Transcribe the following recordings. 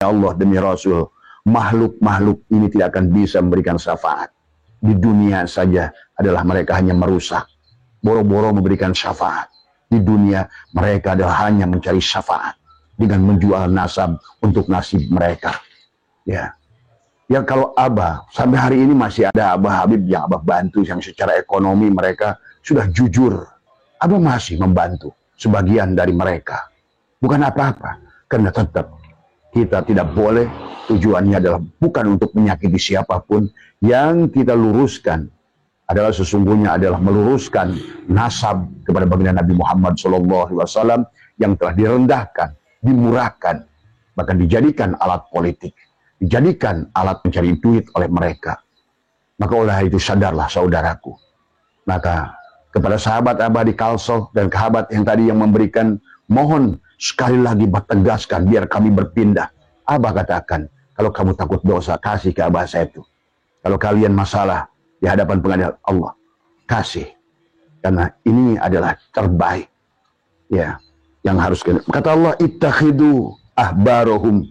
Allah, demi Rasul, makhluk-makhluk ini tidak akan bisa memberikan syafaat. Di dunia saja adalah mereka hanya merusak, boro-boro memberikan syafaat. Di dunia mereka adalah hanya mencari syafaat dengan menjual nasab untuk nasib mereka. Ya, ya kalau Abah sampai hari ini masih ada Abah Habib yang Abah bantu, yang secara ekonomi mereka sudah jujur. Abah masih membantu sebagian dari mereka. Bukan apa-apa, karena tetap kita tidak boleh, tujuannya adalah bukan untuk menyakiti siapapun. Yang kita luruskan adalah sesungguhnya adalah meluruskan nasab kepada baginda Nabi Muhammad SAW yang telah direndahkan, dimurahkan, bahkan dijadikan alat politik, dijadikan alat mencari duit oleh mereka. Maka oleh itu sadarlah saudaraku. Maka kepada sahabat Abah di Kalsel dan sahabat yang tadi yang memberikan, mohon sekali lagi bertegaskan biar kami berpindah. Abah katakan, kalau kamu takut dosa, kasih ke Abah saya itu. Kalau kalian masalah di hadapan pengadilan Allah, kasih. Karena ini adalah terbaik. Ya, yang harus kata Allah, ittakhidu ahbarahum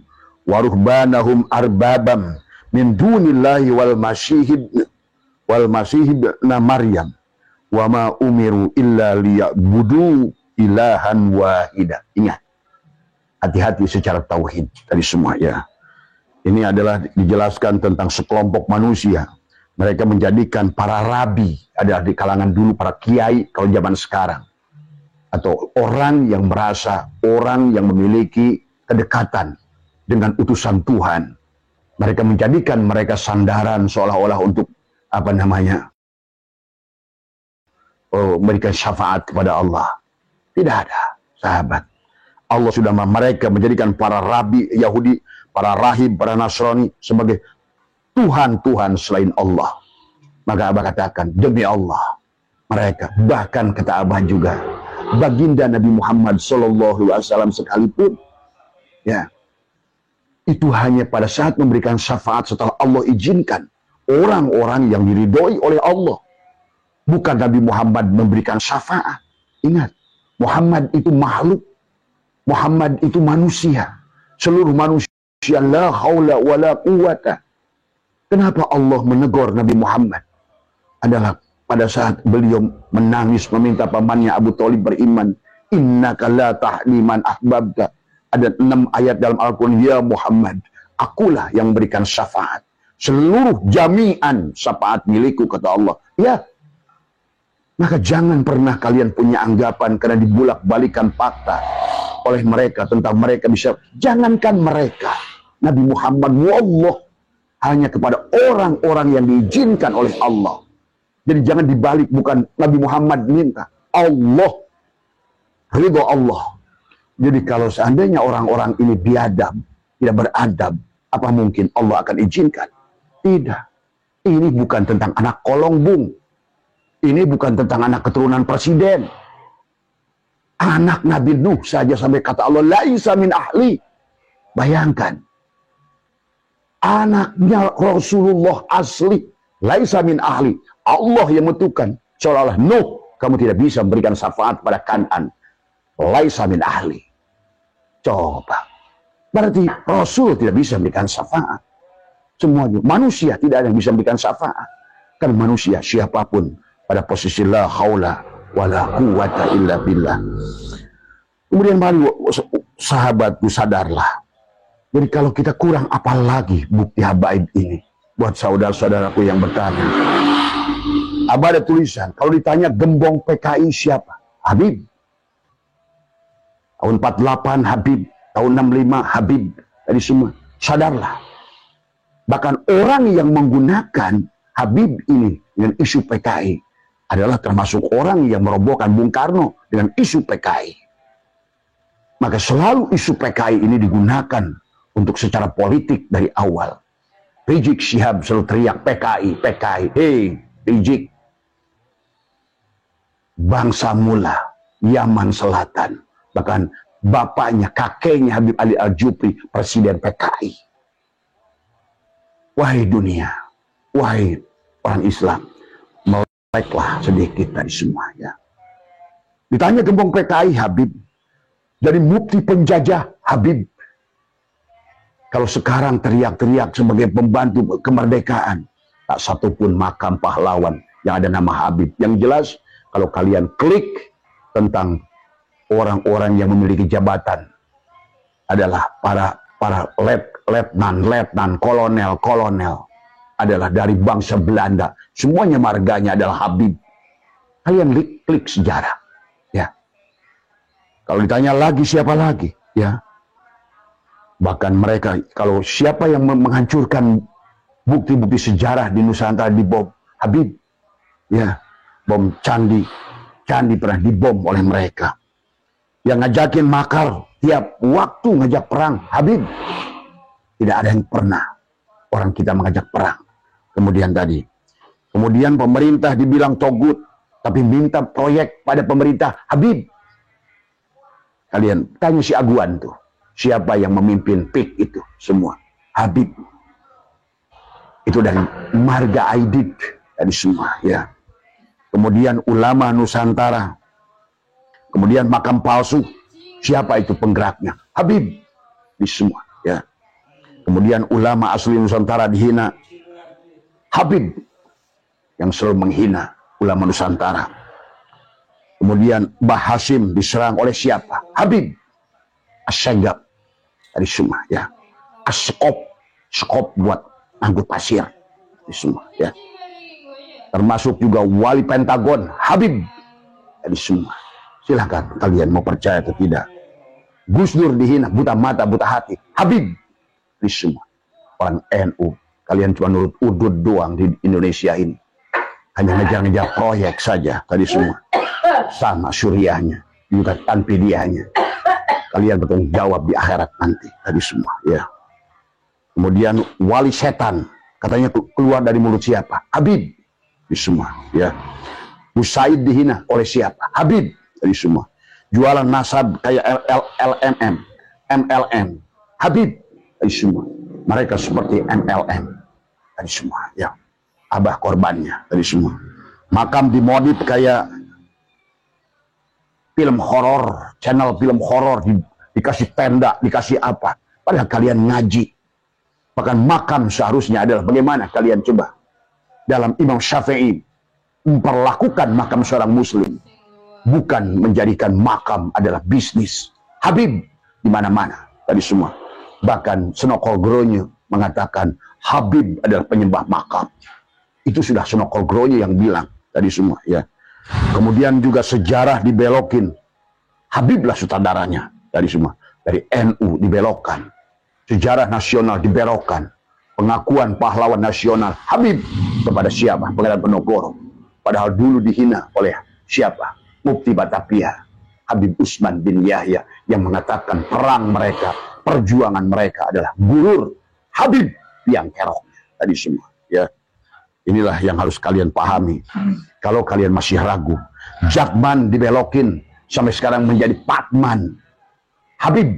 wa ruhbanahum arbabam min dunillahi wal masihib na Maryam wa ma umiru illa liya'budu ilahan wahida. Ingat, hati-hati secara tauhid tadi semua ya. Ini adalah dijelaskan tentang sekelompok manusia. Mereka menjadikan para rabi, ada di kalangan dulu para kiai kalau zaman sekarang, atau orang yang merasa, orang yang memiliki kedekatan dengan utusan Tuhan. Mereka menjadikan mereka sandaran seolah-olah untuk apa namanya? Memberikan syafaat kepada Allah. Tidak ada, sahabat. Allah sudah mereka menjadikan para rabi Yahudi, para rahib, para Nasrani sebagai Tuhan-Tuhan selain Allah. Maka Abah katakan, demi Allah, mereka, bahkan kata Abah juga, baginda Nabi Muhammad SAW sekalipun, ya, itu hanya pada saat memberikan syafaat setelah Allah izinkan orang-orang yang diridhoi oleh Allah. Bukan Nabi Muhammad memberikan syafaat. Ingat, Muhammad itu makhluk. Muhammad itu manusia. Seluruh manusia, la haula wa la quwata. Kenapa Allah menegur Nabi Muhammad? Adalah pada saat beliau menangis meminta pamannya Abu Thalib beriman. Innaka la tahdi man ahbabta. Ada 6 ayat dalam Al-Quran. Ya Muhammad, akulah yang memberikan syafaat. Seluruh jami'an syafaat milikku, kata Allah. Ya. Maka jangan pernah kalian punya anggapan karena dibulak-balikan fakta oleh mereka tentang mereka bisa. Jangankan mereka, Nabi Muhammad, wallah, hanya kepada orang-orang yang diizinkan oleh Allah. Jadi jangan dibalik, bukan Nabi Muhammad minta, Allah, ridho Allah. Jadi kalau seandainya orang-orang ini biadab, tidak beradab, apa mungkin Allah akan izinkan? Tidak. Ini bukan tentang anak kolong, Bung. Ini bukan tentang anak keturunan presiden. Anak Nabi Nuh saja sampai kata Allah, laisa min ahli. Bayangkan. Anaknya Rasulullah asli, laisa min ahli. Allah yang menentukan. Seolah-olah, Nuh, kamu tidak bisa memberikan syafaat pada Kan'an. Laisa min ahli. Coba. Berarti Rasul tidak bisa memberikan syafaat. Semuanya. Manusia tidak ada yang bisa memberikan syafaat. Kan manusia, siapapun, pada posisi la haula wala quwata illa billah. Kemudian mari sahabatku sadarlah. Jadi kalau kita kurang apa lagi bukti habaib ini buat saudara-saudaraku yang bertanya. Abah ada tulisan, kalau ditanya gembong PKI siapa? Habib. Tahun 48 Habib, tahun 65 Habib. Tadi semua sadarlah. Bahkan orang yang menggunakan Habib ini dengan isu PKI adalah termasuk orang yang merobohkan Bung Karno dengan isu PKI. Maka selalu isu PKI ini digunakan untuk secara politik dari awal. Rizik Syihab selalu teriak PKI, PKI. Hei, Rizik. Bangsa Mula, Yaman Selatan. Bahkan bapaknya, kakeknya Habib Ali Al-Jupri, presiden PKI. Wahai dunia, wahai orang Islam, meleklah sedikit dari semuanya. Ditanya gembong PKI Habib, dari mufti penjajah Habib. Kalau sekarang teriak-teriak sebagai pembantu kemerdekaan, tak satupun makam pahlawan yang ada nama Habib. Yang jelas, kalau kalian klik tentang orang-orang yang memiliki jabatan, adalah para letnan, kolonel, adalah dari bangsa Belanda. Semuanya marganya adalah Habib. Kalian klik sejarah, ya. Kalau ditanya lagi siapa lagi, ya. Bahkan mereka, kalau siapa yang menghancurkan bukti-bukti sejarah di Nusantara dibom, Habib, ya. Bom candi pernah dibom oleh mereka. Yang ngajakin makar tiap waktu ngajak perang, Habib. Tidak ada yang pernah orang kita mengajak perang. Kemudian pemerintah dibilang togut, tapi minta proyek pada pemerintah, Habib. Kalian tanya si Aguan tuh, siapa yang memimpin PIK itu semua? Habib. Itu dari marga Aidit, dari semua, ya. Kemudian ulama Nusantara. Kemudian makam palsu, siapa itu penggeraknya? Habib. Di semua, ya. Kemudian ulama asli Nusantara dihina, Habib yang selalu menghina ulama Nusantara. Kemudian Mbah Hasim diserang oleh siapa? Habib. Asyagab dari semua, ya. Skop buat angkut pasir di semua, ya. Termasuk juga wali Pentagon, Habib dari semua. Silahkan kalian mau percaya atau tidak. Gus Dur dihina, buta mata, buta hati, Habib di semua. Orang NU, kalian cuma nurut udut doang di Indonesia ini. Hanya ngejar-ngejar proyek saja tadi semua. Sama Suriahnya, juga Tanpidiahnya. Kalian bertanggung jawab di akhirat nanti tadi semua, ya. Kemudian wali setan, katanya keluar dari mulut siapa? Habib di semua, ya. Busaid dihina oleh siapa? Habib dari semua. Jualan nasab kayak MLM, Habib dari semua. Mereka seperti MLM dari semua, ya. Abah korbannya dari semua. Makam dimodif kayak film horor, channel film horor, dikasih tenda, dikasih apa. Padahal kalian ngaji. Bahkan makam seharusnya adalah bagaimana kalian coba. Dalam Imam Syafi'i memperlakukan makam seorang muslim. Bukan menjadikan makam adalah bisnis. Habib di mana-mana tadi semua. Bahkan Senokol Gronyo mengatakan Habib adalah penyembah makam. Itu sudah Senokol Gronyo yang bilang tadi semua, ya. Kemudian juga sejarah dibelokin. Habiblah sutradaranya tadi semua. Dari NU dibelokkan. Sejarah nasional dibelokkan. Pengakuan pahlawan nasional Habib kepada siapa? Pangeran Penogoro. Padahal dulu dihina oleh siapa? Mufti Batavia, Habib Usman bin Yahya, yang mengatakan perang mereka, perjuangan mereka adalah gurur Habib yang kerok tadi semua, ya. Inilah yang harus kalian pahami. Kalau kalian masih ragu, Jakman dibelokin sampai sekarang menjadi Patman. Habib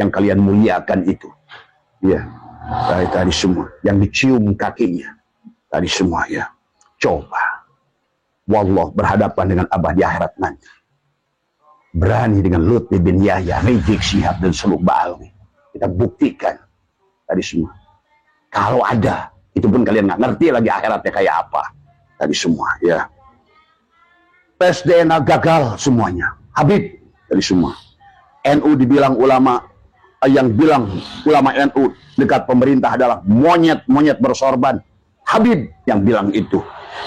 yang kalian muliakan itu, ya. Tadi semua yang dicium kakinya tadi semua, ya. Coba wallah berhadapan dengan Abah di akhirat nanti. Berani dengan Lutfi bin Yahya, Rizik Syihab dan Suluk Ba'alwi. Kita buktikan tadi semua. Kalau ada, itu pun kalian nggak ngerti lagi akhiratnya kayak apa. Tadi semua, ya. Tes DNA gagal semuanya. Habib tadi semua. NU dibilang ulama, yang bilang ulama NU dekat pemerintah adalah monyet bersorban. Habib yang bilang itu.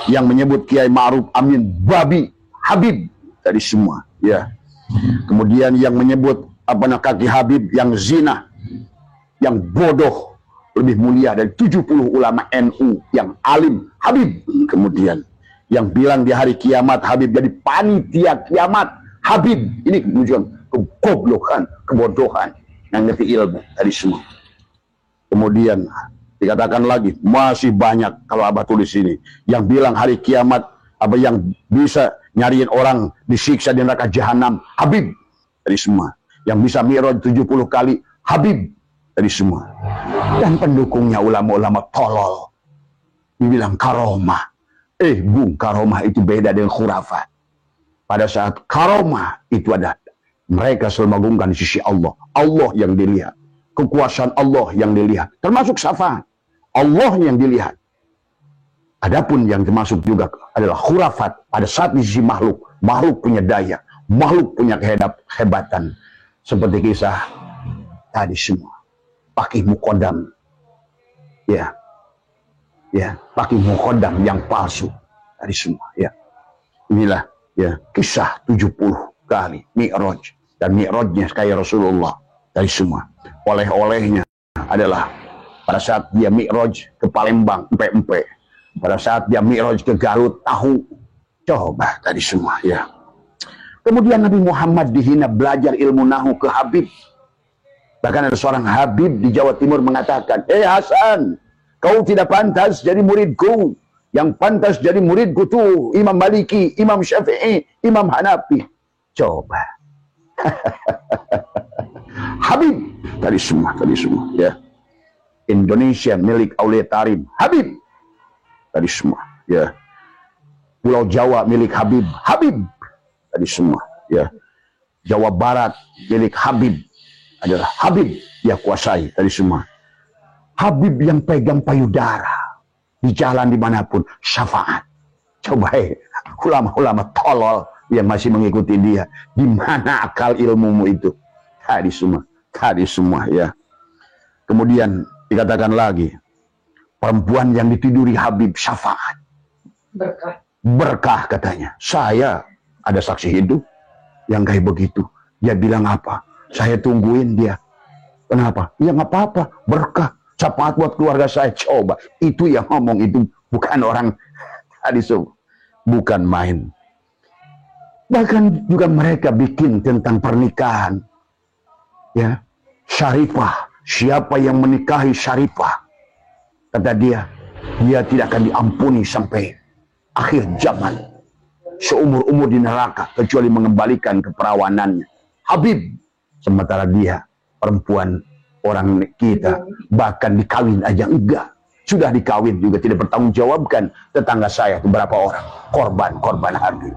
Yang menyebut Kiai Ma'ruf Amin babi, Habib tadi semua, ya. Kemudian yang menyebut kaki Habib yang zina, yang bodoh, lebih mulia dari 70 ulama NU yang alim, Habib. Kemudian yang bilang di hari kiamat Habib jadi panitia kiamat, Habib. Ini menunjukkan kegoblokan, kebodohan, yang ngerti ilmu tadi semua. Kemudian dikatakan lagi, masih banyak kalau Abah tulis ini. Yang bilang hari kiamat, apa yang bisa nyariin orang disiksa di neraka jahanam, Habib dari semua. Yang bisa mi'raj 70 kali, Habib dari semua. Dan pendukungnya ulama-ulama tolol. Dibilang karomah. Bung, karomah itu beda dengan khurafat. Pada saat karomah itu ada, mereka selalu mengagungkan di sisi Allah. Allah yang dilihat. kekuasaan Allah yang dilihat. Termasuk syafaat. Allah yang dilihat. Adapun yang termasuk juga adalah khurafat. Pada saat di sisi makhluk. Makhluk punya daya. Makhluk punya kehebatan. Seperti kisah tadi semua. Pakai mukodam. Ya. Ya. Pakai mukodam yang palsu. Tadi semua. Ya. Inilah ya kisah 70 kali Mi'raj. Dan Mi'rajnya kayak Rasulullah. Tadi semua. Oleh-olehnya adalah pada saat dia Mi'raj ke Palembang, empe-empe. Pada saat dia Mi'raj ke Garut, tahu. Coba tadi semua ya. Kemudian Nabi Muhammad dihina belajar ilmu nahu ke Habib. Bahkan ada seorang Habib di Jawa Timur mengatakan, Hasan, kau tidak pantas jadi muridku. Yang pantas jadi muridku tuh Imam Maliki, Imam Syafi'i, Imam Hanafi. Coba. Habib. Tadi semua ya. Indonesia milik Aulia Tarim. Habib. Tadi semua ya. Pulau Jawa milik Habib. Habib. Tadi semua ya. Jawa Barat milik Habib. Adalah Habib yang kuasai. Tadi semua. Habib yang pegang payudara. Di jalan dimanapun. Syafaat. Coba ulama-ulama tolol yang masih mengikuti dia. Di mana akal ilmumu itu? Tadi semua ya. Kemudian dikatakan lagi. Perempuan yang ditiduri Habib syafaat. Berkah katanya. Saya ada saksi hidup yang kayak begitu. Dia bilang apa? Saya tungguin dia. Kenapa? Ya nggak apa-apa. Berkah. Syafaat buat keluarga saya. Coba. Itu yang ngomong itu bukan orang tadi bukan main. Bahkan juga mereka bikin tentang pernikahan. Ya. Syarifah. Siapa yang menikahi Syarifah? Kata dia tidak akan diampuni sampai akhir zaman. Seumur-umur di neraka. Kecuali mengembalikan keperawanannya. Habib. Sementara dia perempuan orang kita. Bahkan dikawin aja enggak. Sudah dikawin juga tidak bertanggungjawabkan. Tetangga saya itu berapa orang. Korban Habib.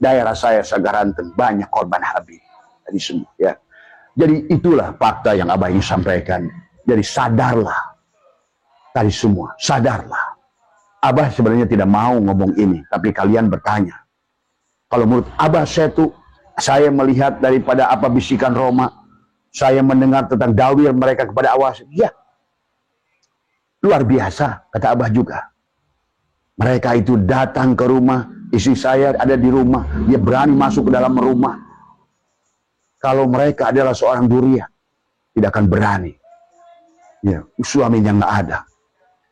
Daerah saya Sagaranten banyak korban Habib. Tadi semua ya. Jadi itulah fakta yang Abah ingin sampaikan. Jadi sadarlah. Tadi semua, sadarlah. Abah sebenarnya tidak mau ngomong ini, tapi kalian bertanya. Kalau menurut Abah saya melihat daripada apa bisikan Roma, saya mendengar tentang dawir mereka kepada awas. Ya, luar biasa, kata Abah juga. Mereka itu datang ke rumah, istri saya ada di rumah, dia berani masuk ke dalam rumah. Kalau mereka adalah seorang durian, tidak akan berani. Ya, suaminya nggak ada.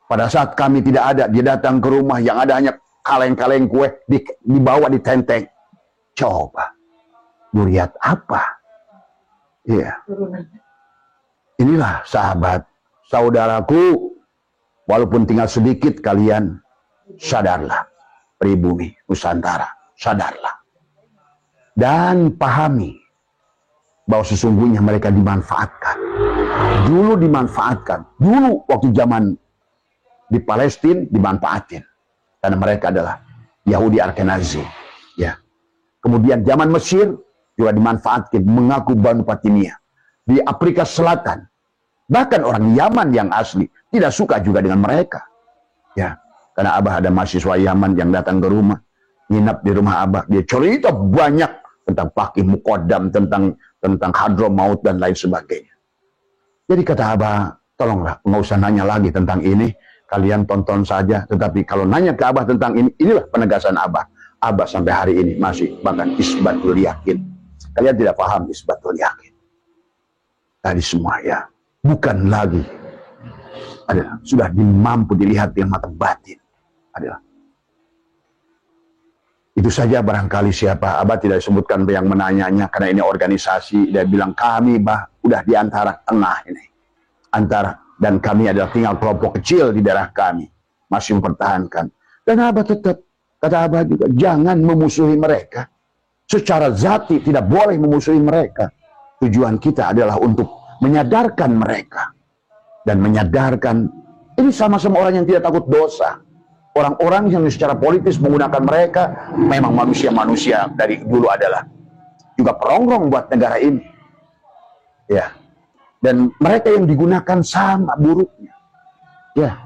Pada saat kami tidak ada, dia datang ke rumah yang ada hanya kaleng-kaleng kue dibawa di tenteng. Coba, duriat apa? Iya. Inilah sahabat, saudaraku, walaupun tinggal sedikit kalian, sadarlah. Pribumi, Nusantara, sadarlah. Dan pahami bahwa sesungguhnya mereka dimanfaatkan. Dulu dimanfaatkan. Dulu waktu zaman di Palestina dimanfaatin karena mereka adalah Yahudi Ashkenazi ya. Kemudian zaman Mesir juga dimanfaatkan mengaku Banu Fatimiyah. Di Afrika Selatan bahkan orang Yaman yang asli tidak suka juga dengan mereka ya, karena Abah ada mahasiswa Yaman yang datang ke rumah, nginap di rumah Abah, dia cerita banyak tentang Pakih Mukodam, tentang Hadramaut dan lain sebagainya. Jadi kata Abah, tolonglah nggak usah nanya lagi tentang ini. Kalian tonton saja, tetapi kalau nanya ke Abah tentang ini, inilah penegasan Abah. Abah sampai hari ini masih bahkan isbatul yakin. Kalian tidak paham isbatul yakin. Tadi semua ya, bukan lagi. Adalah sudah mampu dilihat dengan mata batin. Adalah. Itu saja barangkali siapa. Abah tidak sebutkan yang menanyanya karena ini organisasi. Dia bilang kami udah di antara tengah ini. Dan kami adalah tinggal kelompok kecil di daerah kami. Masih mempertahankan. Dan Abah tetap, kata Abah juga, jangan memusuhi mereka. Secara zati tidak boleh memusuhi mereka. Tujuan kita adalah untuk menyadarkan mereka. Dan menyadarkan, ini sama-sama orang yang tidak takut dosa. Orang-orang yang secara politis menggunakan mereka, memang manusia-manusia dari dulu adalah juga perongrong buat negara ini. Ya. Dan mereka yang digunakan sama buruknya. Ya,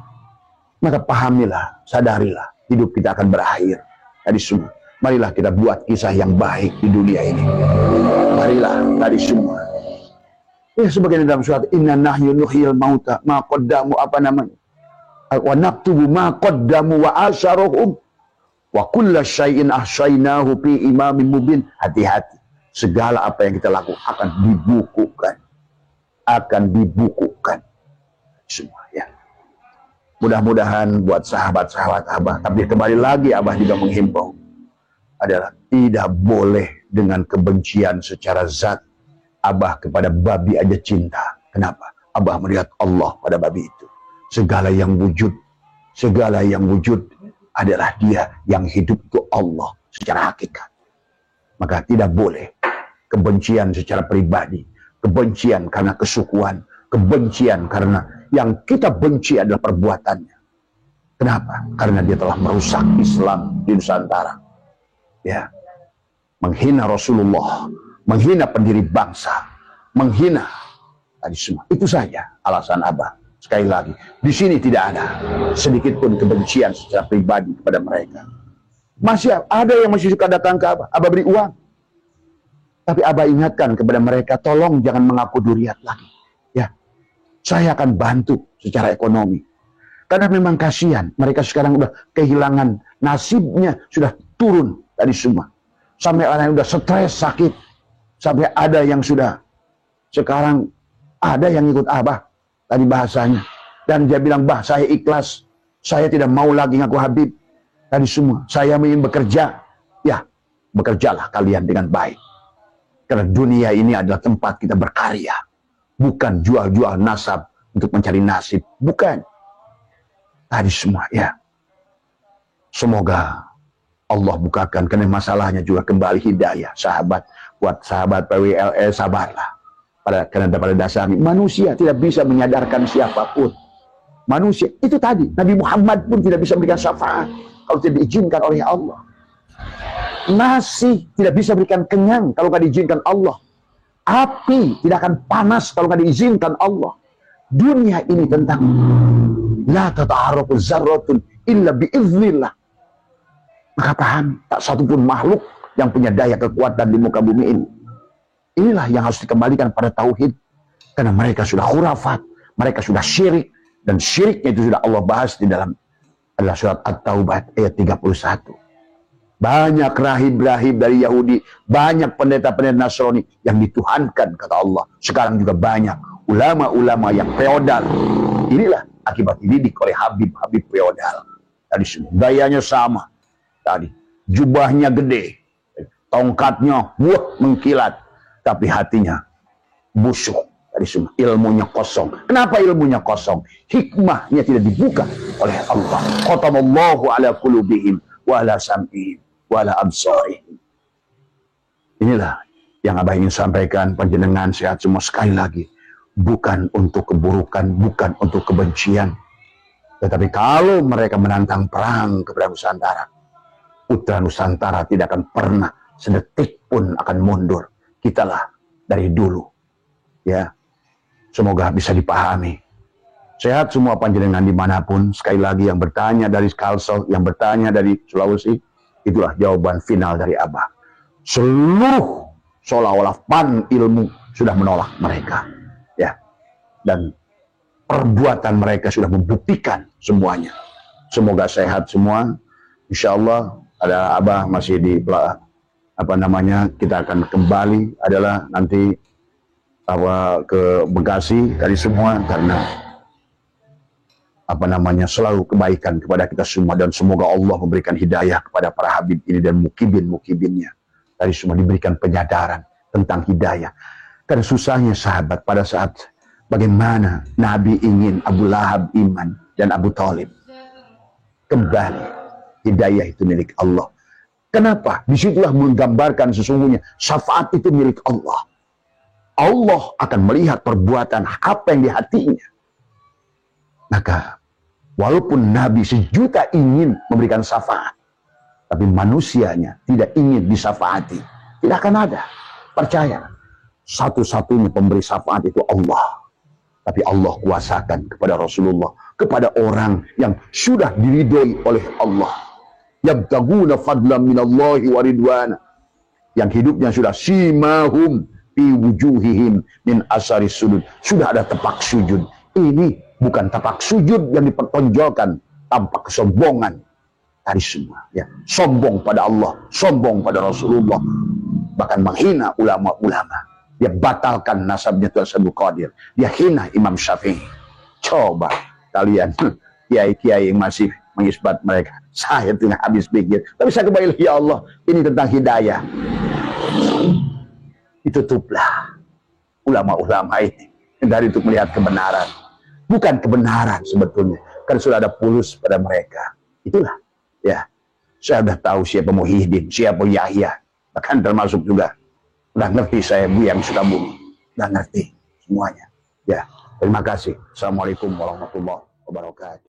maka pahamilah, sadarilah, hidup kita akan berakhir. Tadi semua, marilah kita buat kisah yang baik di dunia ini. Marilah, tadi semua. Ya, sebagaimana dalam surat Inna nahyu nuhyil mauta ma qaddamu apa namanya? Wa naktubu ma qaddamu wa asyaruhum wa kulla syai'in ahsaynahu fi imamin mubin. Hati-hati, segala apa yang kita lakukan akan dibukukan. Akan dibukukan semua, ya. Mudah-mudahan buat sahabat-sahabat Abah, tapi kembali lagi Abah juga menghimbau adalah tidak boleh dengan kebencian secara zat. Abah kepada babi aja cinta. Kenapa? Abah melihat Allah pada babi itu. Segala yang wujud adalah Dia yang hidup itu Allah secara hakikat. Maka tidak boleh kebencian secara pribadi, kebencian karena kesukuan, kebencian karena yang kita benci adalah perbuatannya. Kenapa? Karena dia telah merusak Islam di Nusantara. Ya, menghina Rasulullah, menghina pendiri bangsa, menghina tadi semua. Itu saja alasan Abah. Sekali lagi, di sini tidak ada sedikit pun kebencian secara pribadi kepada mereka. Masih ada yang masih suka datang ke Abah, Abah beri uang. Tapi Abah ingatkan kepada mereka, tolong jangan mengaku duriat lagi. Ya, saya akan bantu secara ekonomi. Karena memang kasihan, mereka sekarang udah kehilangan nasibnya, sudah turun tadi semua. Sampai orang yang udah stres, sakit. Sampai ada yang sudah, sekarang ada yang ikut Abah, tadi bahasanya. Dan dia bilang, bah saya ikhlas, saya tidak mau lagi ngaku Habib. Tadi semua, saya ingin bekerja. Ya, bekerjalah kalian dengan baik. Karena dunia ini adalah tempat kita berkarya. Bukan jual-jual nasab untuk mencari nasib. Bukan. Tadi semua, ya. Semoga Allah bukakan. Karena masalahnya juga kembali hidayah. Sahabat, buat sahabat PWLE, sabarlah. Karena pada dasarnya, manusia tidak bisa menyadarkan siapapun. Manusia, itu tadi. Nabi Muhammad pun tidak bisa memberikan syafaat. Kalau tidak diizinkan oleh Allah. Nasi tidak bisa berikan kenyang kalau tidak diizinkan Allah. Api tidak akan panas kalau tidak diizinkan Allah. Dunia ini tentang la tata'arrafu zarratun illa biiznillah. Maka paham, tak satu pun makhluk yang punya daya kekuatan di muka bumi ini. Inilah yang harus dikembalikan pada tauhid. Karena mereka sudah khurafat, mereka sudah syirik, dan syiriknya itu sudah Allah bahas di dalam adalah surat At-Taubah ayat 31. Banyak rahib-rahib dari Yahudi, banyak pendeta-pendeta Nasrani yang dituhankan, kata Allah. Sekarang juga banyak ulama-ulama yang feodal. Inilah akibat dididik oleh Habib feodal. Tadi gayanya sama. Tadi jubahnya gede, tongkatnya mengkilat, tapi hatinya busuk. Tadi semua ilmunya kosong. Kenapa ilmunya kosong? Hikmahnya tidak dibuka oleh Allah. Khatamallahu ala qulubihim wa ala sam'ihim wala absarihim. Inilah yang Abah ingin sampaikan. Panjenengan sehat semua. Sekali lagi, bukan untuk keburukan, bukan untuk kebencian, tetapi kalau mereka menantang perang kepada Nusantara, putra Nusantara tidak akan pernah sedetik pun akan mundur. Kitalah dari dulu, ya. Semoga bisa dipahami. Sehat semua panjenengan dimanapun. Sekali lagi, yang bertanya dari Kalsel, yang bertanya dari Sulawesi, itulah jawaban final dari Abah. Seluruh seolah-olah pan ilmu sudah menolak mereka, ya, dan perbuatan mereka sudah membuktikan semuanya. Semoga sehat semua. Insya Allah ada Abah masih di kita akan kembali adalah nanti ke Bekasi dari semua, karena selalu kebaikan kepada kita semua, dan semoga Allah memberikan hidayah kepada para habib ini dan mukibinnya. Tadi semua diberikan penyadaran tentang hidayah. Karena susahnya sahabat pada saat bagaimana Nabi ingin Abu Lahab iman dan Abu Thalib kembali. Hidayah itu milik Allah. Kenapa? Disitulah menggambarkan sesungguhnya syafaat itu milik Allah. Allah akan melihat perbuatan apa yang di hatinya. Maka walaupun Nabi sejuta ingin memberikan syafaat, tapi manusianya tidak ingin disyafaati, tidak akan ada. Percaya, satu-satunya pemberi syafaat itu Allah. Tapi Allah kuasakan kepada Rasulullah, kepada orang yang sudah diridhoi oleh Allah. Yabtaguna fadlan minallahi wa ridwana. Yang hidupnya sudah simahum fi wujuhihim min asari sujud. Sudah ada tapak sujud. Ini bukan tapak sujud yang dipertonjolkan, tampak kesombongan dari semua. Ya, sombong pada Allah, sombong pada Rasulullah, bahkan menghina ulama-ulama. Dia batalkan nasabnya Tuan Abdul Qadir. Dia hina Imam Syafi'i. Coba kalian kiai-kiai yang masih mengisbat mereka. Saya tengah habis pikir. Tapi saya kembali, ya Allah, ini tentang hidayah. Ditutuplah ulama-ulama ini dari untuk melihat kebenaran. Bukan kebenaran sebetulnya. Kan sudah ada pulus pada mereka. Itulah. Ya. Saya sudah tahu siapa Muhyiddin, siapa Yahya. Bahkan termasuk juga udah ngerti saya Buyang Sukabumi, udah ngerti semuanya. Ya, terima kasih. Assalamualaikum warahmatullahi wabarakatuh.